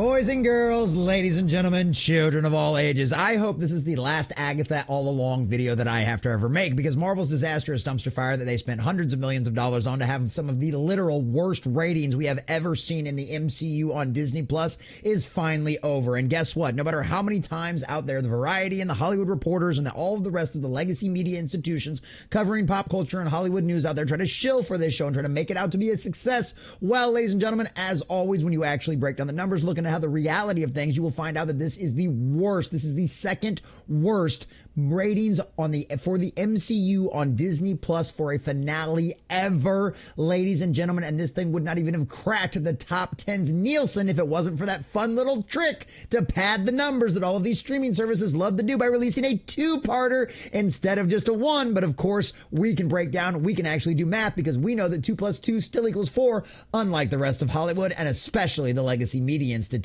Boys and girls, ladies and gentlemen, children of all ages, I hope this is the last Agatha all along video that I have to ever make, because Marvel's disastrous dumpster fire that they spent hundreds of millions of dollars on to have some of the literal worst ratings we have ever seen in the MCU on Disney Plus is finally over. And guess what? No matter how many times out there the Variety and the Hollywood Reporters and all of the rest of the legacy media institutions covering pop culture and Hollywood news out there try to shill for this show and try to make it out to be a success, well, ladies and gentlemen, as always, when you actually break down the numbers, looking at how the reality of things, you will find out that this is the worst. This is the second worst ratings for the MCU on Disney Plus for a finale ever, ladies and gentlemen. And this thing would not even have cracked the top 10's Nielsen if it wasn't for that fun little trick to pad the numbers that all of these streaming services love to do by releasing a two-parter instead of just a one. But of course, we can break down, we can actually do math, because we know that 2 + 2 still equals 4, unlike the rest of Hollywood and especially the legacy media institutions.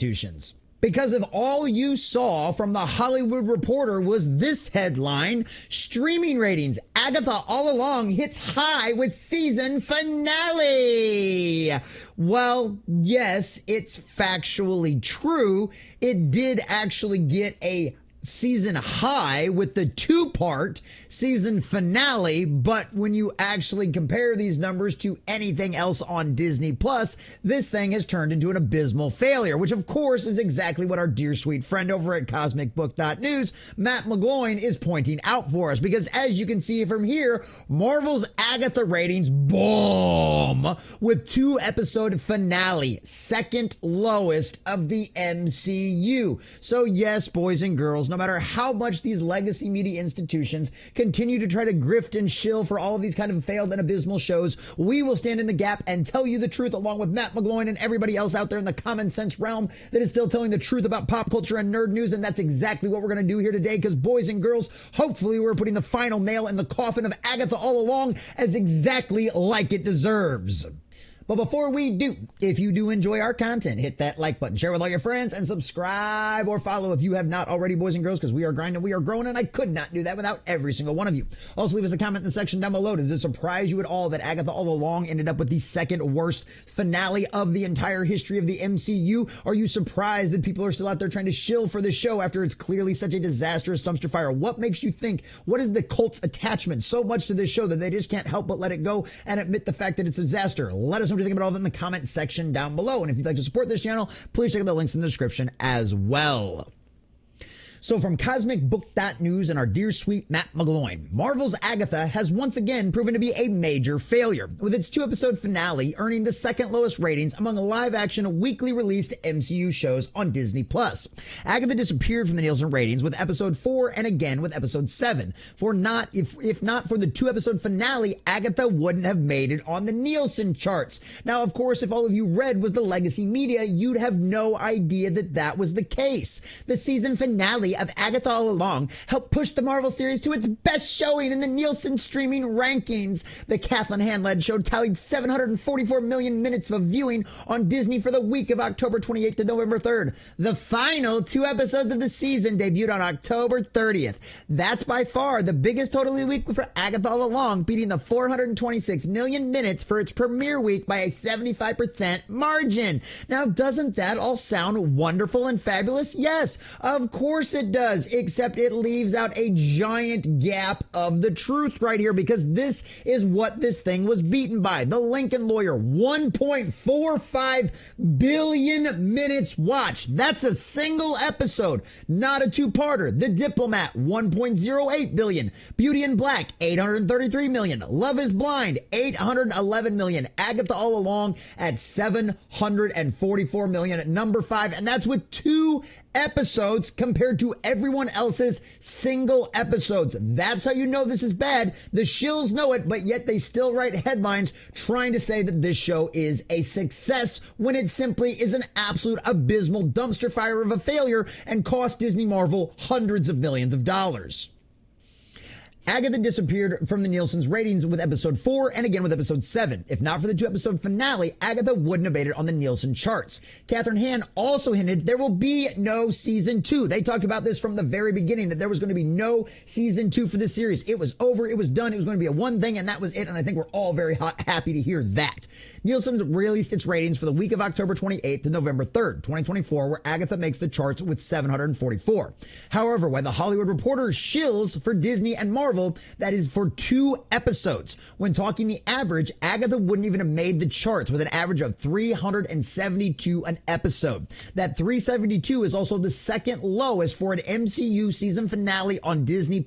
Because if all you saw from the Hollywood Reporter was this headline, streaming ratings, Agatha all along hits high with season finale. Well, yes, it's factually true. It did actually get a season high with the 2-part season finale, but when you actually compare these numbers to anything else on Disney Plus, this thing has turned into an abysmal failure, which of course is exactly what our dear sweet friend over at cosmicbook.news, Matt McGloin, is pointing out for us, because as you can see from here, Marvel's Agatha ratings boom with 2-episode finale, second lowest of the MCU. So yes, boys and girls, no matter how much these legacy media institutions continue to try to grift and shill for all of these kind of failed and abysmal shows, we will stand in the gap and tell you the truth, along with Matt McGloin and everybody else out there in the common sense realm that is still telling the truth about pop culture and nerd news. And that's exactly what we're going to do here today, because boys and girls, hopefully we're putting the final nail in the coffin of Agatha all along, as exactly like it deserves. But before we do, if you do enjoy our content, hit that like button, share with all your friends, and subscribe or follow if you have not already, boys and girls, because we are grinding, we are growing, and I could not do that without every single one of you. Also, leave us a comment in the section down below. Does it surprise you at all that Agatha all along ended up with the second worst finale of the entire history of the MCU? Are you surprised that people are still out there trying to shill for the show after it's clearly such a disastrous dumpster fire? What makes you think, what is the cult's attachment so much to this show that they just can't help but let it go and admit the fact that it's a disaster? Let us know what you think about all that in the comment section down below. And if you'd like to support this channel, please check out the links in the description as well. So from cosmicbook.news and our dear sweet Matt McGloin, Marvel's Agatha has once again proven to be a major failure, with its 2-episode finale earning the second lowest ratings among live-action weekly released MCU shows on Disney+. Agatha disappeared from the Nielsen ratings with episode 4 and again with episode 7. If not for the 2-episode finale, Agatha wouldn't have made it on the Nielsen charts. Now, of course, if all of you read was the legacy media, you'd have no idea that that was the case. The season finale of Agatha all along helped push the Marvel series to its best showing in the Nielsen streaming rankings. The Kathleen Hand-led show tallied 744 million minutes of viewing on Disney for the week of October 28th to November 3rd. The final 2 episodes of the season debuted on October 30th. That's by far the biggest total week for Agatha all along, beating the 426 million minutes for its premiere week by a 75% margin. Now, doesn't that all sound wonderful and fabulous? Yes, of course it does, except it leaves out a giant gap of the truth right here, because this is what this thing was beaten by. The Lincoln Lawyer, 1.45 billion minutes watched. That's a single episode, not a two-parter. The Diplomat, 1.08 billion. Beauty in Black, 833 million. Love is Blind, 811 million. Agatha all along at 744 million at number 5, and that's with 2 episodes compared to everyone else's single episodes. That's how you know this is bad. The shills know it, but yet they still write headlines trying to say that this show is a success when it simply is an absolute abysmal dumpster fire of a failure and cost Disney Marvel hundreds of millions of dollars. Agatha disappeared from the Nielsen's ratings with episode 4 and again with episode 7. If not for the 2-episode finale, Agatha wouldn't have made it on the Nielsen charts. Catherine Hahn also hinted there will be no season 2. They talked about this from the very beginning, that there was going to be no season 2 for this series. It was over, it was done, it was going to be a one thing, and that was it, and I think we're all very happy to hear that. Nielsen released its ratings for the week of October 28th to November 3rd, 2024, where Agatha makes the charts with 744. However, when the Hollywood Reporter shills for Disney and Marvel, that is for 2 episodes. When talking the average, Agatha wouldn't even have made the charts with an average of 372 an episode. That 372 is also the second lowest for an MCU season finale on Disney+,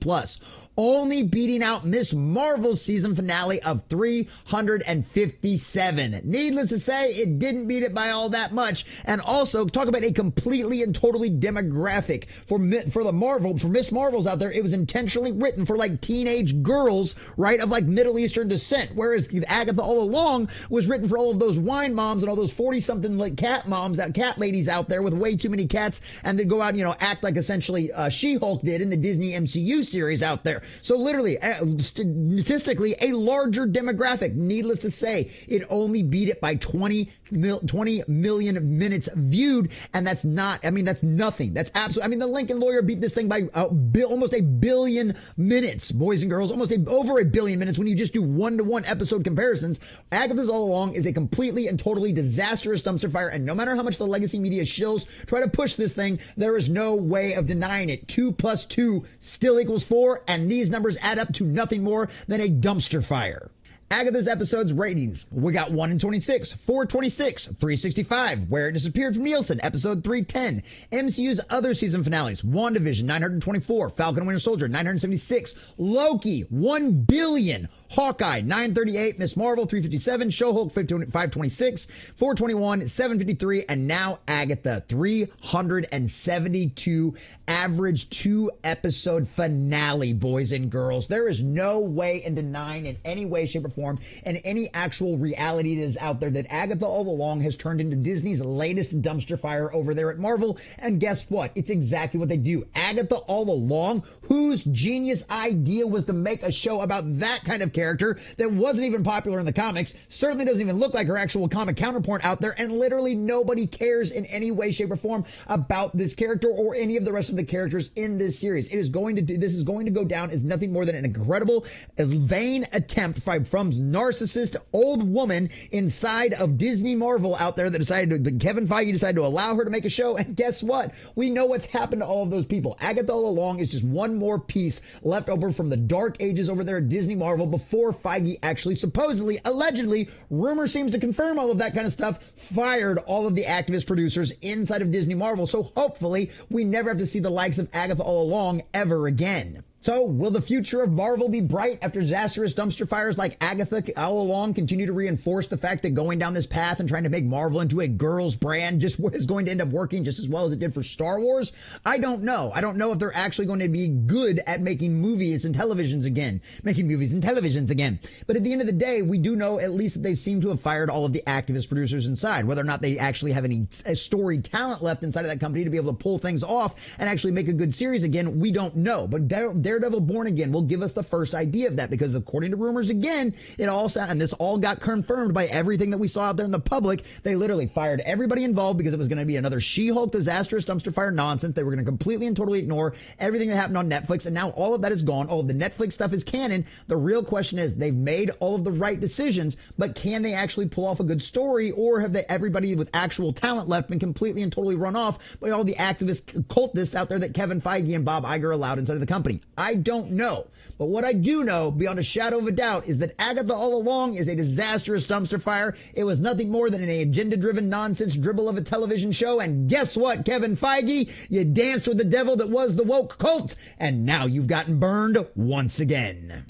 only beating out Miss Marvel's season finale of 357. Needless to say, it didn't beat it by all that much. And also, talk about a completely and totally demographic for Miss Marvel's out there. It was intentionally written for like teenage girls, right, of like Middle Eastern descent, whereas Agatha all along was written for all of those wine moms and all those 40-something like cat moms, cat ladies out there with way too many cats, and they go out and, act like essentially She-Hulk did in the Disney MCU series out there. So literally, statistically, a larger demographic. Needless to say, it only beat it by 20 million minutes viewed, and that's that's nothing. That's absolutely, the Lincoln Lawyer beat this thing by almost 1 billion minutes, boys and girls, over 1 billion minutes when you just do one-to-one episode comparisons. Agatha's All Along is a completely and totally disastrous dumpster fire, and no matter how much the legacy media shills try to push this thing, there is no way of denying it. 2 + 2 still equals 4, and these numbers add up to nothing more than a dumpster fire. Agatha's episodes ratings. We got 1 in 26, 426, 365, Where It Disappeared from Nielsen, episode 310. MCU's other season finales. WandaVision, 924. Falcon and Winter Soldier, 976. Loki, 1 billion. Hawkeye, 938. Miss Marvel, 357. She-Hulk, 526. 421, 753. And now Agatha, 372. Average 2-episode finale, boys and girls. There is no way in denying in any way, shape, or form, and any actual reality that is out there, that Agatha All Along has turned into Disney's latest dumpster fire over there at Marvel. And guess what? It's exactly what they do. Agatha All Along, whose genius idea was to make a show about that kind of character that wasn't even popular in the comics, certainly doesn't even look like her actual comic counterpart out there, and literally nobody cares in any way, shape, or form about this character or any of the rest of the characters in this series. This is going to go down as nothing more than an incredible, vain attempt from narcissist old woman inside of Disney Marvel out there that Kevin Feige decided to allow her to make a show. And guess what? We know what's happened to all of those people. Agatha All Along is just one more piece left over from the dark ages over there at Disney Marvel before Feige actually supposedly, allegedly, rumor seems to confirm all of that kind of stuff, fired all of the activist producers inside of Disney Marvel. So hopefully we never have to see the likes of Agatha All Along ever again. So, will the future of Marvel be bright after disastrous dumpster fires like Agatha All Along continue to reinforce the fact that going down this path and trying to make Marvel into a girls brand just is going to end up working just as well as it did for Star Wars? I don't know. I don't know if they're actually going to be good at making movies and televisions again. But at the end of the day, we do know at least that they seem to have fired all of the activist producers inside. Whether or not they actually have any storied talent left inside of that company to be able to pull things off and actually make a good series again, we don't know. But Daredevil Born Again will give us the first idea of that, because according to rumors again, and this all got confirmed by everything that we saw out there in the public, they literally fired everybody involved because it was going to be another She-Hulk disastrous dumpster fire nonsense. They were going to completely and totally ignore everything that happened on Netflix, and now all of that is gone. All of the Netflix stuff is canon. The real question is, they've made all of the right decisions, but can they actually pull off a good story, or have everybody with actual talent left been completely and totally run off by all the activist cultists out there that Kevin Feige and Bob Iger allowed inside of the company? I don't know. But what I do know, beyond a shadow of a doubt, is that Agatha All Along is a disastrous dumpster fire. It was nothing more than an agenda-driven nonsense dribble of a television show. And guess what, Kevin Feige? You danced with the devil that was the woke cult, and now you've gotten burned once again.